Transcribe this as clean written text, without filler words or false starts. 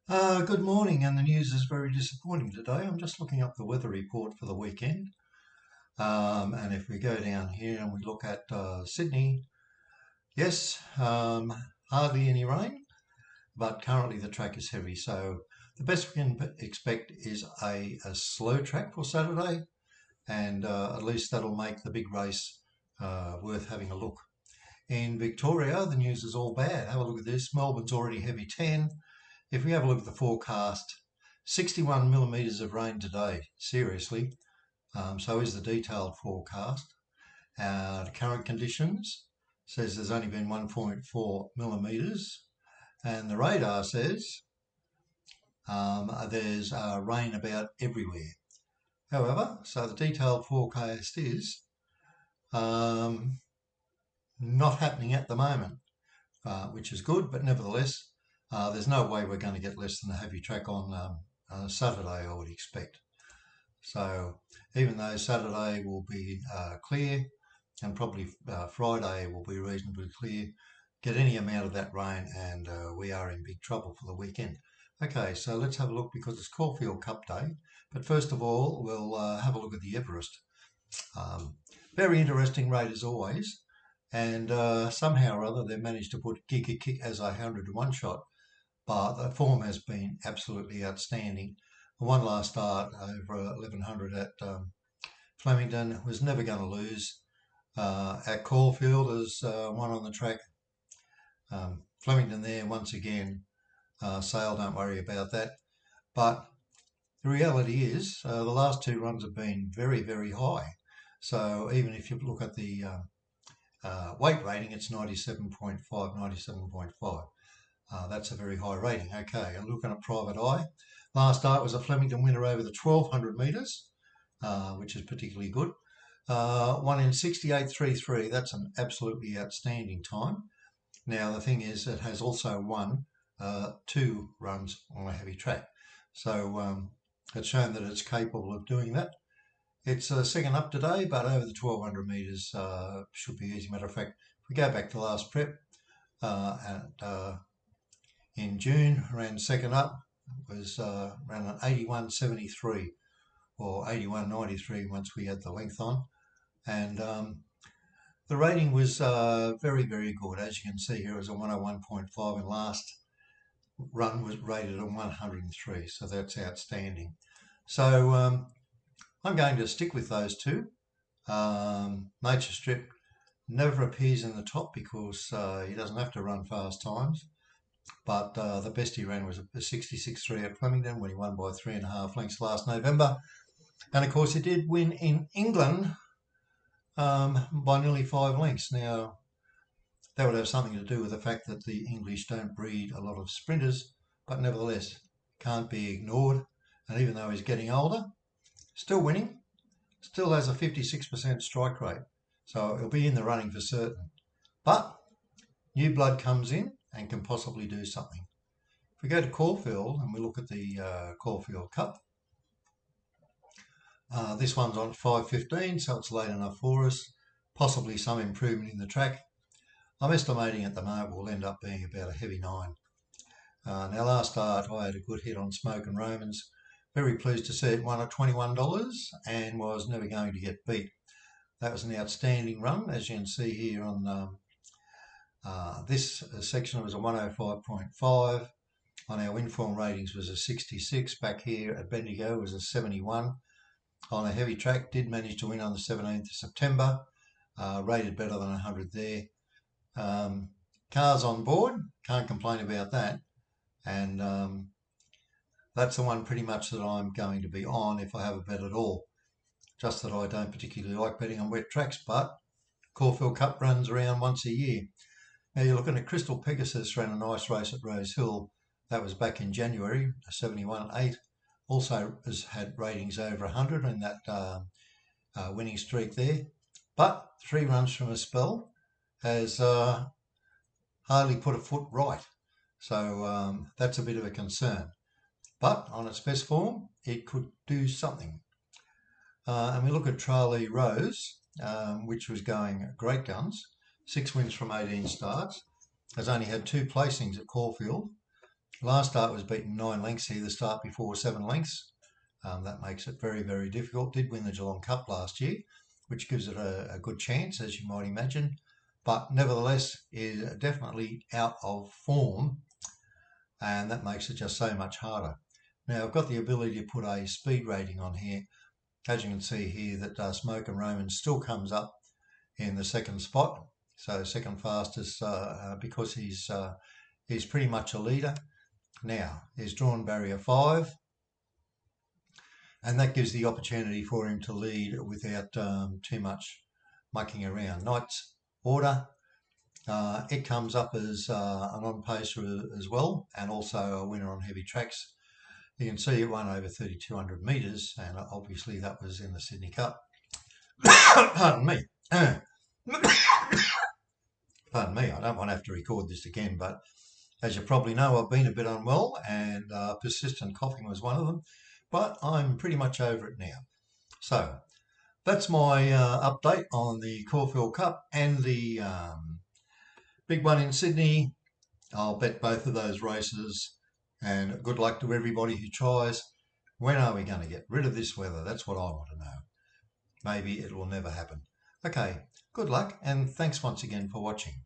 Good morning, and the news is very disappointing today. I'm just looking up the weather report for the weekend. And if we go down here and we look at Sydney, yes, hardly any rain, but currently the track is heavy. So the best we can expect is a slow track for Saturday, and at least that'll make the big race worth having a look. In Victoria, the news is all bad. Have a look at this. Melbourne's already heavy 10. If we have a look at the forecast, 61 millimetres of rain today. Seriously. So is the detailed forecast. The current conditions says there's only been 1.4 millimetres, and the radar says there's rain about everywhere. However, so the detailed forecast is not happening at the moment, which is good, but nevertheless, there's no way we're going to get less than a heavy track on Saturday, I would expect. So even though Saturday will be clear and probably Friday will be reasonably clear, get any amount of that rain and we are in big trouble for the weekend. Okay, so let's have a look because it's Caulfield Cup day. But first of all, we'll have a look at the Everest. Very interesting rate as always. And somehow or other they managed to put Giga Kick as a 100 to 1 shot. But the form has been absolutely outstanding. The one last start over 1100 at Flemington was never going to lose. At Caulfield is one on the track. Flemington there once again. Sale, don't worry about that. But the reality is the last two runs have been very, very high. So even if you look at the weight rating, it's 97.5, 97.5. That's a very high rating. Okay, and looking at private eye, last start was a Flemington winner over the 1200 metres, which is particularly good. One in 68.33. That's an absolutely outstanding time. Now the thing is, it has also won two runs on a heavy track, so it's shown that it's capable of doing that. It's second up today, but over the 1200 metres should be easy. Matter of fact, if we go back to last prep in June, ran second up, was ran an 81.73 or 81.93 once we had the length on, and the rating was very, very good. As you can see here, it was a 101.5, and last run was rated a 103, so that's outstanding. So I'm going to stick with those two. Nature Strip never appears in the top because he doesn't have to run fast times. But the best he ran was a 66.3 at Flemington when he won by 3.5 lengths last November. And of course, he did win in England by nearly 5 lengths. Now, that would have something to do with the fact that the English don't breed a lot of sprinters, but nevertheless, can't be ignored. And even though he's getting older, still winning, still has a 56% strike rate. So he'll be in the running for certain. But new blood comes in and can possibly do something. If we go to Caulfield and we look at the Caulfield Cup, this one's on at 5:15, so it's late enough for us. Possibly some improvement in the track. I'm estimating at the moment will end up being about a heavy 9. Now last start I had a good hit on Smoke and Romans. Very pleased to see it won at $21 and was never going to get beat. That was an outstanding run, as you can see here on this section. It was a 105.5. On our Winform ratings was a 66. Back here at Bendigo was a 71. On a heavy track, did manage to win on the 17th of September. Rated better than 100 there. Cars on board, can't complain about that. And that's the one pretty much that I'm going to be on if I have a bet at all. Just that I don't particularly like betting on wet tracks, but Caulfield Cup runs around once a year. Now you're looking at Crystal Pegasus, ran a nice race at Rose Hill. That was back in January, a 71.8. Also has had ratings over 100 in that winning streak there. But 3 runs from a spell has hardly put a foot right. So that's a bit of a concern. But on its best form, it could do something. And we look at Charlie Rose, which was going great guns. 6 wins from 18 starts. Has only had 2 placings at Caulfield. Last start was beaten 9 lengths here, the start before 7 lengths. That makes it very, very difficult. Did win the Geelong Cup last year, which gives it a good chance, as you might imagine. But nevertheless, is definitely out of form, and that makes it just so much harder. Now, I've got the ability to put a speed rating on here. As you can see here, that Smoke and Roman still comes up in the second spot. So second fastest because he's pretty much a leader. Now, he's drawn barrier 5. And that gives the opportunity for him to lead without too much mucking around. Knight's Order, it comes up as an on-pacer as well, and also a winner on heavy tracks. You can see it won over 3,200 metres, and obviously that was in the Sydney Cup. Pardon me. Pardon me, I don't want to have to record this again, but as you probably know, I've been a bit unwell, and persistent coughing was one of them. But I'm pretty much over it now. So that's my update on the Caulfield Cup and the big one in Sydney. I'll bet both of those races, and good luck to everybody who tries. When are we going to get rid of this weather? That's what I want to know. Maybe it will never happen. Okay, good luck, and thanks once again for watching.